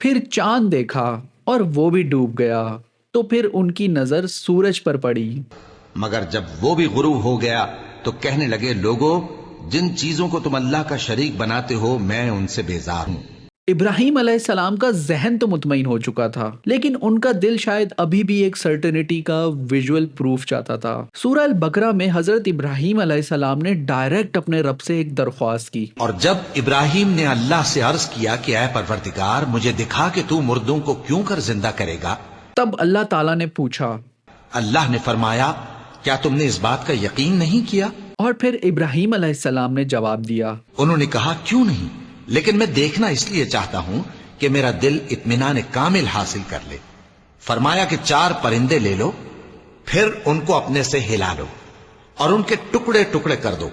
پھر چاند دیکھا اور وہ بھی ڈوب گیا، تو پھر ان کی نظر سورج پر پڑی۔ مگر جب وہ بھی غروب ہو گیا تو کہنے لگے، لوگو جن چیزوں کو تم اللہ کا شریک بناتے ہو میں ان سے بیزار ہوں۔ ابراہیم علیہ السلام کا ذہن تو مطمئن ہو چکا تھا، لیکن ان کا دل شاید ابھی بھی ایک سرٹنٹی کا ویژول پروف چاہتا تھا۔ سورہ البقرہ میں حضرت ابراہیم علیہ السلام نے ڈائریکٹ اپنے رب سے ایک درخواست کی۔ اور جب ابراہیم نے اللہ سے عرض کیا کہ اے پروردگار مجھے دکھا کہ تو مردوں کو کیوں کر زندہ کرے گا، تب اللہ تعالیٰ نے پوچھا، اللہ نے فرمایا کیا تم نے اس بات کا یقین نہیں کیا؟ اور پھر ابراہیم علیہ السلام نے جواب دیا، انہوں نے کہا کیوں نہیں، لیکن میں دیکھنا اس لیے چاہتا ہوں کہ میرا دل اطمینان کامل حاصل کر لے۔ فرمایا کہ 4 پرندے لے لو، پھر ان کو اپنے سے ہلا لو اور ان کے ٹکڑے ٹکڑے کر دو،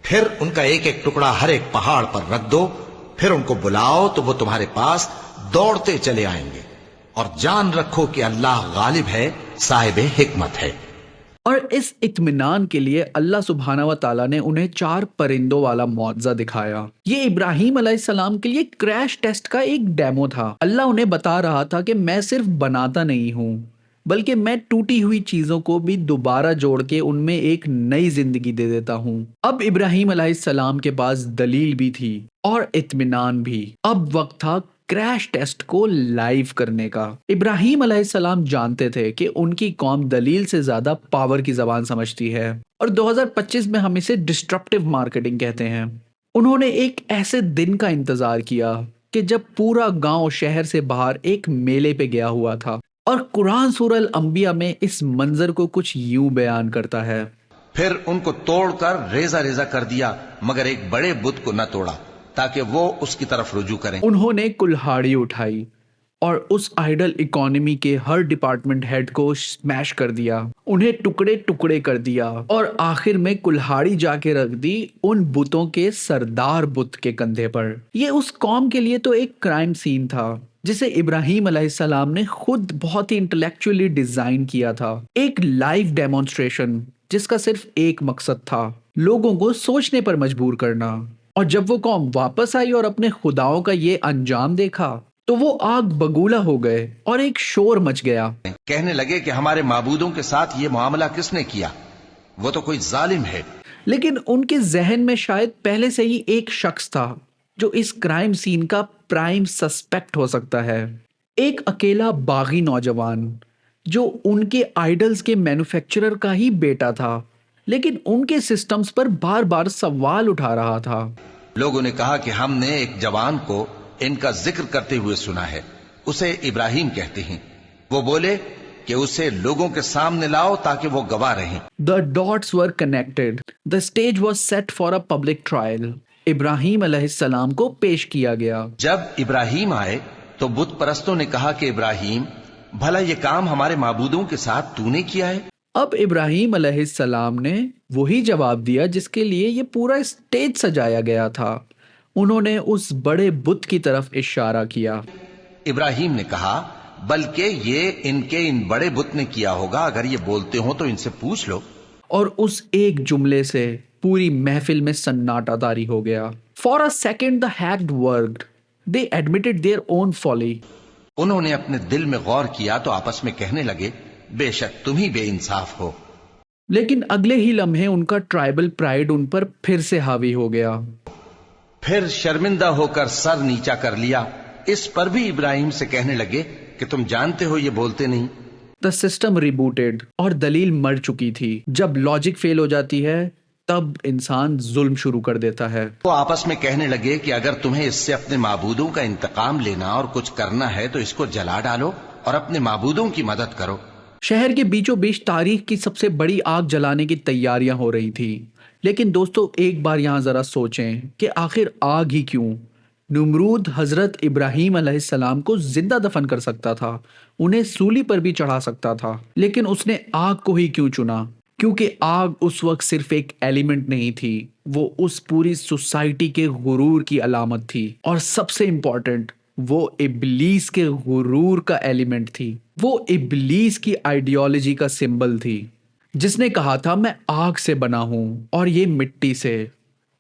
پھر ان کا ایک ایک ٹکڑا ہر ایک پہاڑ پر رکھ دو، پھر ان کو بلاؤ تو وہ تمہارے پاس دوڑتے چلے آئیں گے، اور جان رکھو کہ اللہ غالب ہے، صاحب حکمت ہے۔ اور اس اطمینان کے لیے اللہ سبحانہ و تعالیٰ نے انہیں 4 پرندوں والا معجزہ دکھایا۔ یہ ابراہیم علیہ السلام کے لیے کریش ٹیسٹ کا ایک ڈیمو تھا۔ اللہ انہیں بتا رہا تھا کہ میں صرف بناتا نہیں ہوں، بلکہ میں ٹوٹی ہوئی چیزوں کو بھی دوبارہ جوڑ کے ان میں ایک نئی زندگی دے دیتا ہوں۔ اب ابراہیم علیہ السلام کے پاس دلیل بھی تھی اور اطمینان بھی۔ اب وقت تھا کریش ٹیسٹ کو لائیو کرنے کا۔ ابراہیم علیہ السلام جانتے تھے کہ ان کی قوم دلیل سے زیادہ پاور کی زبان سمجھتی ہے، اور 2025 میں ہم اسے ڈسٹرپٹیو مارکیٹنگ کہتے ہیں۔ انہوں نے ایک ایسے دن کا انتظار کیا کہ جب پورا گاؤں شہر سے باہر ایک میلے پہ گیا ہوا تھا، اور قرآن سورہ الانبیاء میں اس منظر کو کچھ یوں بیان کرتا ہے، پھر ان کو توڑ کر ریزہ ریزہ کر دیا، مگر ایک بڑے بت کو نہ توڑا تاکہ وہ اس کی طرف رجوع کریں۔ انہوں نے کلہاڑی اٹھائی اور اس آئیڈل اکانومی کے ہر ڈپارٹمنٹ ہیڈ کو سمیش کر دیا، انہیں ٹکڑے ٹکڑے کر دیا، اور آخر میں کلہاڑی جا کے رکھ دی ان بتوں کے سردار بت کے کندھے پر۔ یہ اس قوم کے لیے تو ایک کرائم سین تھا جسے ابراہیم علیہ السلام نے خود بہت ہی انٹلیکچولی ڈیزائن کیا تھا، ایک لائیو ڈیمونسٹریشن جس کا صرف ایک مقصد تھا، لوگوں کو سوچنے پر مجبور کرنا۔ اور جب وہ قوم واپس آئی اور اپنے خداؤں کا یہ انجام دیکھا تو وہ آگ بگولا ہو گئے اور ایک شور مچ گیا۔ کہنے لگے کہ ہمارے معبودوں کے ساتھ یہ معاملہ کس نے کیا؟ وہ تو کوئی ظالم ہے۔ لیکن ان کے ذہن میں شاید پہلے سے ہی ایک شخص تھا جو اس کرائم سین کا پرائم سسپیکٹ ہو سکتا ہے، ایک اکیلا باغی نوجوان جو ان کے آئیڈلز کے مینوفیکچرر کا ہی بیٹا تھا، لیکن ان کے سسٹمز پر بار بار سوال اٹھا رہا تھا۔ لوگوں نے کہا کہ ہم نے ایک جوان کو ان کا ذکر کرتے ہوئے سنا ہے، اسے ابراہیم کہتے ہیں۔ وہ بولے کہ اسے لوگوں کے سامنے لاؤ تاکہ وہ گواہ رہیں۔ The dots were connected. The stage was set for a public trial. ابراہیم علیہ السلام کو پیش کیا گیا۔ جب ابراہیم آئے تو بت پرستوں نے کہا کہ ابراہیم، بھلا یہ کام ہمارے معبودوں کے ساتھ تو نے کیا ہے؟ اب ابراہیم علیہ السلام نے وہی جواب دیا جس کے لیے یہ پورا اسٹیج سجایا گیا تھا۔ انہوں نے اس بڑے بت کی طرف اشارہ کیا۔ ابراہیم نے کہا، بلکہ یہ ان بڑے بت نے کیا ہوگا، اگر یہ بولتے ہوں تو ان سے پوچھ لو۔ اور اس ایک جملے سے پوری محفل میں سناٹا طاری ہو گیا۔ For a second the hacked worked. They admitted their own folly. انہوں نے اپنے دل میں غور کیا تو آپس میں کہنے لگے، بے شک تم ہی بے انصاف ہو۔ لیکن اگلے ہی لمحے ان کا ٹرائبل پرائیڈ ان پر پھر سے حاوی ہو گیا۔ پھر شرمندہ ہو کر سر نیچا کر لیا۔ اس پر بھی ابراہیم سے کہنے لگے کہ تم جانتے ہو یہ بولتے نہیں۔ The system rebooted اور دلیل مر چکی تھی۔ جب لاجک فیل ہو جاتی ہے تب انسان ظلم شروع کر دیتا ہے۔ وہ آپس میں کہنے لگے کہ اگر تمہیں اس سے اپنے معبودوں کا انتقام لینا اور کچھ کرنا ہے تو اس کو جلا ڈالو اور اپنے معبودوں کی مدد کرو۔ شہر کے بیچوں بیچ تاریخ کی سب سے بڑی آگ جلانے کی تیاریاں ہو رہی تھی، لیکن دوستو ایک بار یہاں ذرا سوچیں کہ آخر آگ ہی کیوں؟ نمرود حضرت ابراہیم علیہ السلام کو زندہ دفن کر سکتا تھا، انہیں سولی پر بھی چڑھا سکتا تھا، لیکن اس نے آگ کو ہی کیوں چنا؟ کیونکہ آگ اس وقت صرف ایک ایلیمنٹ نہیں تھی، وہ اس پوری سوسائٹی کے غرور کی علامت تھی، اور سب سے امپورٹنٹ وہ ابلیس کے غرور کا ایلیمنٹ تھی، وہ ابلیس کی آئیڈیالوجی کا سمبل تھی، جس نے کہا تھا میں آگ سے بنا ہوں اور یہ مٹی سے۔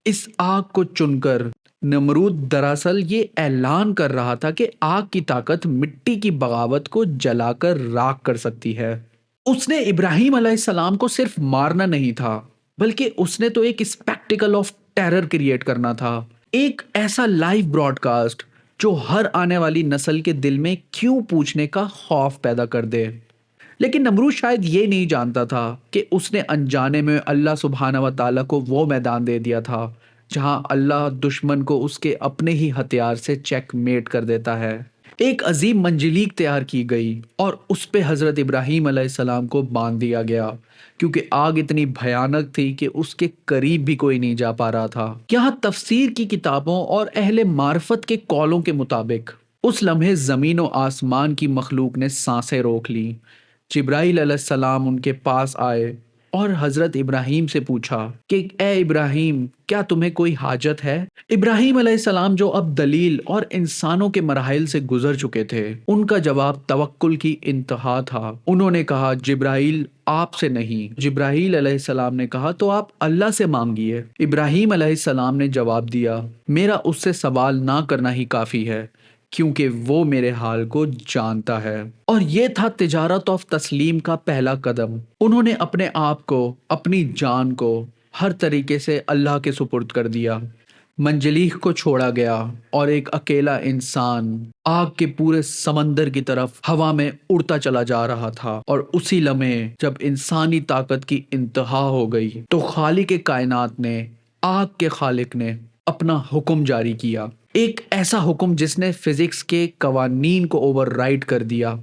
اس آگ کو چن کر نمرود دراصل یہ اعلان کر رہا تھا کہ آگ کی طاقت مٹی کی بغاوت کو جلا کر راکھ کر سکتی ہے۔ اس نے ابراہیم علیہ السلام کو صرف مارنا نہیں تھا، بلکہ اس نے تو ایک اسپیکٹیکل آف ٹیرر کریٹ کرنا تھا، ایک ایسا لائیو براڈ کاسٹ جو ہر آنے والی نسل کے دل میں کیوں پوچھنے کا خوف پیدا کر دے۔ لیکن نمرود شاید یہ نہیں جانتا تھا کہ اس نے انجانے میں اللہ سبحانہ و تعالیٰ کو وہ میدان دے دیا تھا جہاں اللہ دشمن کو اس کے اپنے ہی ہتھیار سے چیک میٹ کر دیتا ہے۔ ایک عظیم منجلیق تیار کی گئی اور اس پہ حضرت ابراہیم علیہ السلام کو باندھ دیا گیا، کیونکہ آگ اتنی بھیانک تھی کہ اس کے قریب بھی کوئی نہیں جا پا رہا تھا۔ یہاں تفسیر کی کتابوں اور اہل معرفت کے قولوں کے مطابق اس لمحے زمین و آسمان کی مخلوق نے سانسیں روک لیں۔ جبرائیل علیہ السلام ان کے پاس آئے اور حضرت ابراہیم سے پوچھا کہ اے ابراہیم، کیا تمہیں کوئی حاجت ہے؟ ابراہیم علیہ السلام جو اب دلیل اور انسانوں کے مراحل سے گزر چکے تھے، ان کا جواب توکل کی انتہا تھا۔ انہوں نے کہا جبرائیل آپ سے نہیں۔ جبرائیل علیہ السلام نے کہا تو آپ اللہ سے مانگیے۔ ابراہیم علیہ السلام نے جواب دیا میرا اس سے سوال نہ کرنا ہی کافی ہے، کیونکہ وہ میرے حال کو جانتا ہے۔ اور یہ تھا تجارت آف تسلیم کا پہلا قدم۔ انہوں نے اپنے آپ کو، اپنی جان کو ہر طریقے سے اللہ کے سپرد کر دیا۔ منجلیق کو چھوڑا گیا اور ایک اکیلا انسان آگ کے پورے سمندر کی طرف ہوا میں اڑتا چلا جا رہا تھا۔ اور اسی لمحے جب انسانی طاقت کی انتہا ہو گئی تو خالق کائنات نے، آگ کے خالق نے اپنا حکم جاری کیا، ایک ایسا حکم جس نے فزکس کے قوانین کو اوور رائڈ کر دیا۔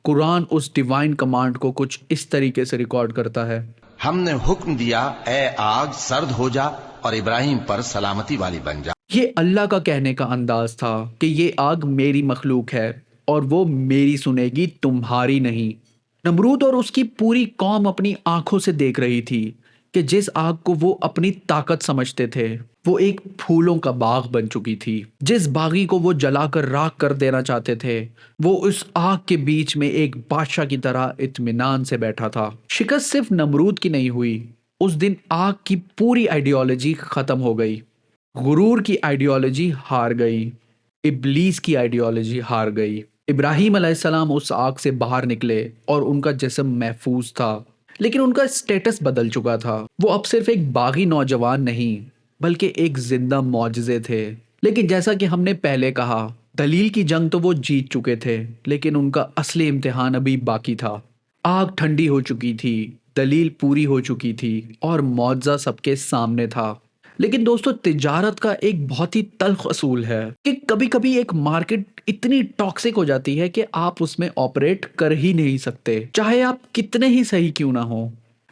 قرآن اس ڈیوائن کمانڈ کو کچھ اس طریقے سے ریکارڈ کرتا ہے، ہم نے حکم دیا اے آگ سرد ہو جا اور ابراہیم پر سلامتی والی بن جا۔ یہ اللہ کا کہنے کا انداز تھا کہ یہ آگ میری مخلوق ہے اور وہ میری سنے گی، تمہاری نہیں۔ نمرود اور اس کی پوری قوم اپنی آنکھوں سے دیکھ رہی تھی کہ جس آگ کو وہ اپنی طاقت سمجھتے تھے وہ ایک پھولوں کا باغ بن چکی تھی۔ جس باغی کو وہ جلا کر راکھ کر دینا چاہتے تھے وہ اس آگ کے بیچ میں ایک بادشاہ کی طرح اطمینان سے بیٹھا تھا۔ شکست صرف نمرود کی نہیں ہوئی، اس دن آگ کی پوری آئیڈیالوجی ختم ہو گئی۔ غرور کی آئیڈیالوجی ہار گئی، ابلیس کی آئیڈیالوجی ہار گئی۔ ابراہیم علیہ السلام اس آگ سے باہر نکلے اور ان کا جسم محفوظ تھا، لیکن ان کا سٹیٹس بدل چکا تھا۔ وہ اب صرف ایک باغی نوجوان نہیں بلکہ ایک زندہ معجزے تھے۔ لیکن جیسا کہ ہم نے پہلے کہا، دلیل کی جنگ تو وہ جیت چکے تھے، لیکن ان کا اصلی امتحان ابھی باقی تھا۔ آگ ٹھنڈی ہو چکی تھی، دلیل پوری ہو چکی تھی اور معجزہ سب کے سامنے تھا۔ لیکن دوستو، تجارت کا ایک بہت ہی تلخ اصول ہے کہ کبھی کبھی ایک مارکیٹ اتنی ٹاکسک ہو جاتی ہے کہ آپ اس میں آپریٹ کر ہی نہیں سکتے، چاہے آپ کتنے ہی صحیح کیوں نہ ہوں۔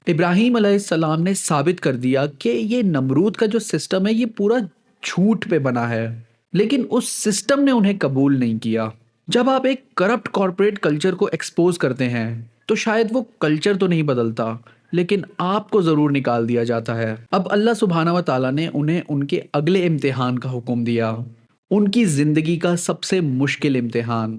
ابراہیم علیہ السلام نے ثابت کر دیا کہ یہ نمرود کا جو سسٹم ہے یہ پورا جھوٹ پہ بنا ہے، لیکن اس سسٹم نے انہیں قبول نہیں کیا۔ جب آپ ایک کرپٹ کارپوریٹ کلچر کو ایکسپوز کرتے ہیں تو شاید وہ کلچر تو نہیں بدلتا، لیکن آپ کو ضرور نکال دیا جاتا ہے۔ اب اللہ سبحانہ و تعالیٰ نے انہیں ان کے اگلے امتحان کا حکم دیا، ان کی زندگی کا سب سے مشکل امتحان،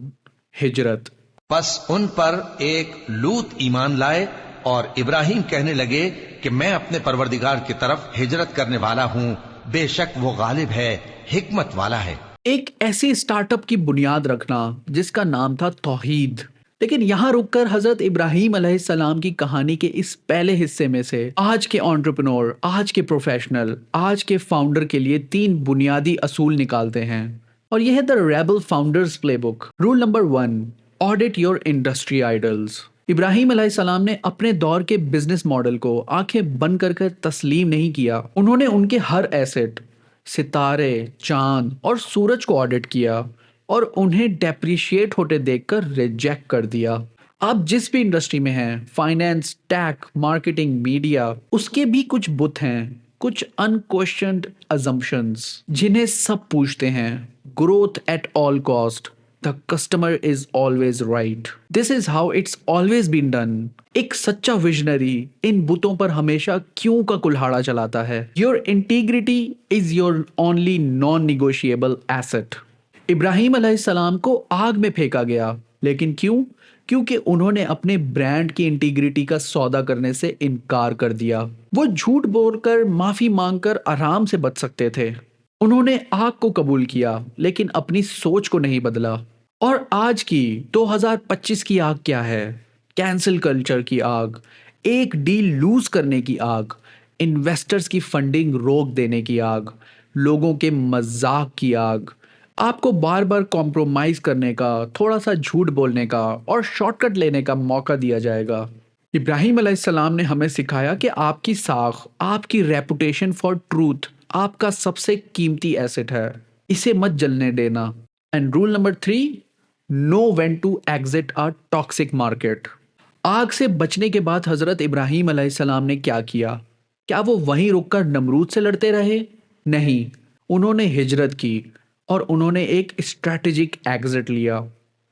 ہجرت۔ بس ان پر ایک لوط ایمان لائے اور ابراہیم کہنے لگے کہ میں اپنے پروردگار کی طرف ہجرت کرنے والا ہوں، بے شک وہ غالب ہے، حکمت والا ہے۔ ایک ایسی سٹارٹ اپ کی بنیاد رکھنا جس کا نام تھا توحید۔ لیکن یہاں رک کر حضرت ابراہیم علیہ السلام کی کہانی کے اس پہلے حصے میں سے آج کے انٹرپرینور، آج کے پروفیشنل، آج کے فاؤنڈر کے لیے 3 بنیادی اصول نکالتے ہیں، اور یہ ہے the rebel founders playbook. Rule number 1، audit your industry idols. Ibrahim علیہ السلام نے اپنے دور کے بزنس ماڈل کو آنکھیں بند کر تسلیم نہیں کیا، انہوں نے ان کے ہر ایسٹ، ستارے، چاند اور سورج کو آڈٹ کیا اور انہیں ڈیپریشیٹ ہوتے دیکھ کر ریجیکٹ کر دیا۔ آپ جس بھی انڈسٹری میں ہیں، فائنینس، ٹیک، مارکیٹنگ، میڈیا، اس کے بھی کچھ بت ہیں، کچھ انکویسچنڈ ازمپشنز جنہیں سب پوچھتے ہیں۔ Growth at all cost, the customer is always right, this is how it's always been done۔ ایک سچا ویژنری ان بتوں پر ہمیشہ کیوں کا کلہاڑا چلاتا ہے۔ Your integrity is your only non-negotiable asset۔ ابراہیم علیہ السلام کو آگ میں پھینکا گیا، لیکن کیوں؟ کیونکہ انہوں نے اپنے برانڈ کی انٹیگریٹی کا سودا کرنے سے انکار کر دیا۔ وہ جھوٹ بول کر، معافی مانگ کر آرام سے بچ سکتے تھے، انہوں نے آگ کو قبول کیا لیکن اپنی سوچ کو نہیں بدلا۔ اور آج کی 2025 کی آگ کیا ہے؟ کینسل کلچر کی آگ، ایک ڈیل لوز کرنے کی آگ، انویسٹرز کی فنڈنگ روک دینے کی آگ، لوگوں کے مذاق کی آگ، آپ کو بار بار کمپرومائز کرنے کا، تھوڑا سا جھوٹ بولنے کا اور شارٹ کٹ لینے کا موقع دیا جائے گا۔ ابراہیم علیہ السلام نے ہمیں سکھایا کہ آپ کی ساکھ، آپ کی ریپوٹیشن فار ٹروتھ آپ کا سب سے قیمتی ایسٹ ہے، اسے مت جلنے دینا۔ And rule number 3، no one to exit a toxic market. آگ سے بچنے کے بعد حضرت ابراہیم علیہ السلام نے کیا کیا؟ کیا وہ وہیں رک کر نمرود سے لڑتے رہے؟ نہیں، انہوں نے ہجرت کی اور انہوں نے ایک اسٹریٹجک ایگزٹ لیا۔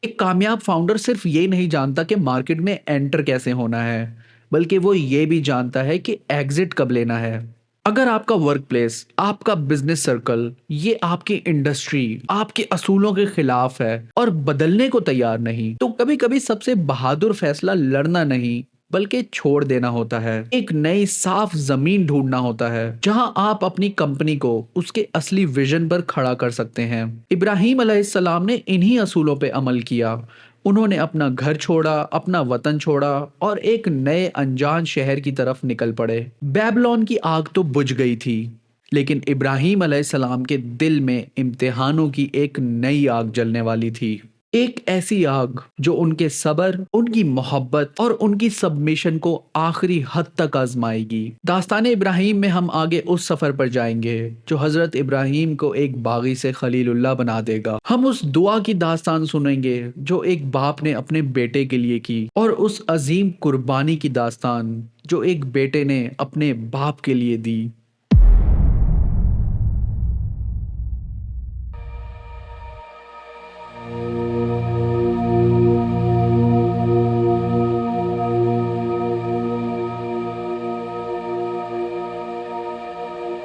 ایک کامیاب فاؤنڈر صرف یہ نہیں جانتا کہ مارکیٹ میں انٹر کیسے ہونا ہے، بلکہ وہ یہ بھی جانتا ہے کہ ایگزٹ کب لینا ہے۔ اگر آپ کا ورک پلیس، آپ کا بزنس سرکل، یہ آپ کی انڈسٹری آپ کے اصولوں کے خلاف ہے اور بدلنے کو تیار نہیں، تو کبھی کبھی سب سے بہادر فیصلہ لڑنا نہیں بلکہ چھوڑ دینا ہوتا ہے۔ ایک نئی صاف زمین ڈھونڈنا ہوتا ہے جہاں آپ اپنی کمپنی کو اس کے اصلی ویژن پر کھڑا کر سکتے ہیں۔ ابراہیم علیہ السلام نے انہی اصولوں پہ عمل کیا۔ انہوں نے اپنا گھر چھوڑا، اپنا وطن چھوڑا اور ایک نئے انجان شہر کی طرف نکل پڑے۔ بیبلون کی آگ تو بجھ گئی تھی، لیکن ابراہیم علیہ السلام کے دل میں امتحانوں کی ایک نئی آگ جلنے والی تھی۔ ایک ایسی آگ جو ان کے صبر، ان کی محبت اور ان کی سبمیشن کو آخری حد تک آزمائے گی۔ داستان ابراہیم میں ہم آگے اس سفر پر جائیں گے جو حضرت ابراہیم کو ایک باغی سے خلیل اللہ بنا دے گا۔ ہم اس دعا کی داستان سنیں گے جو ایک باپ نے اپنے بیٹے کے لیے کی، اور اس عظیم قربانی کی داستان جو ایک بیٹے نے اپنے باپ کے لیے دی۔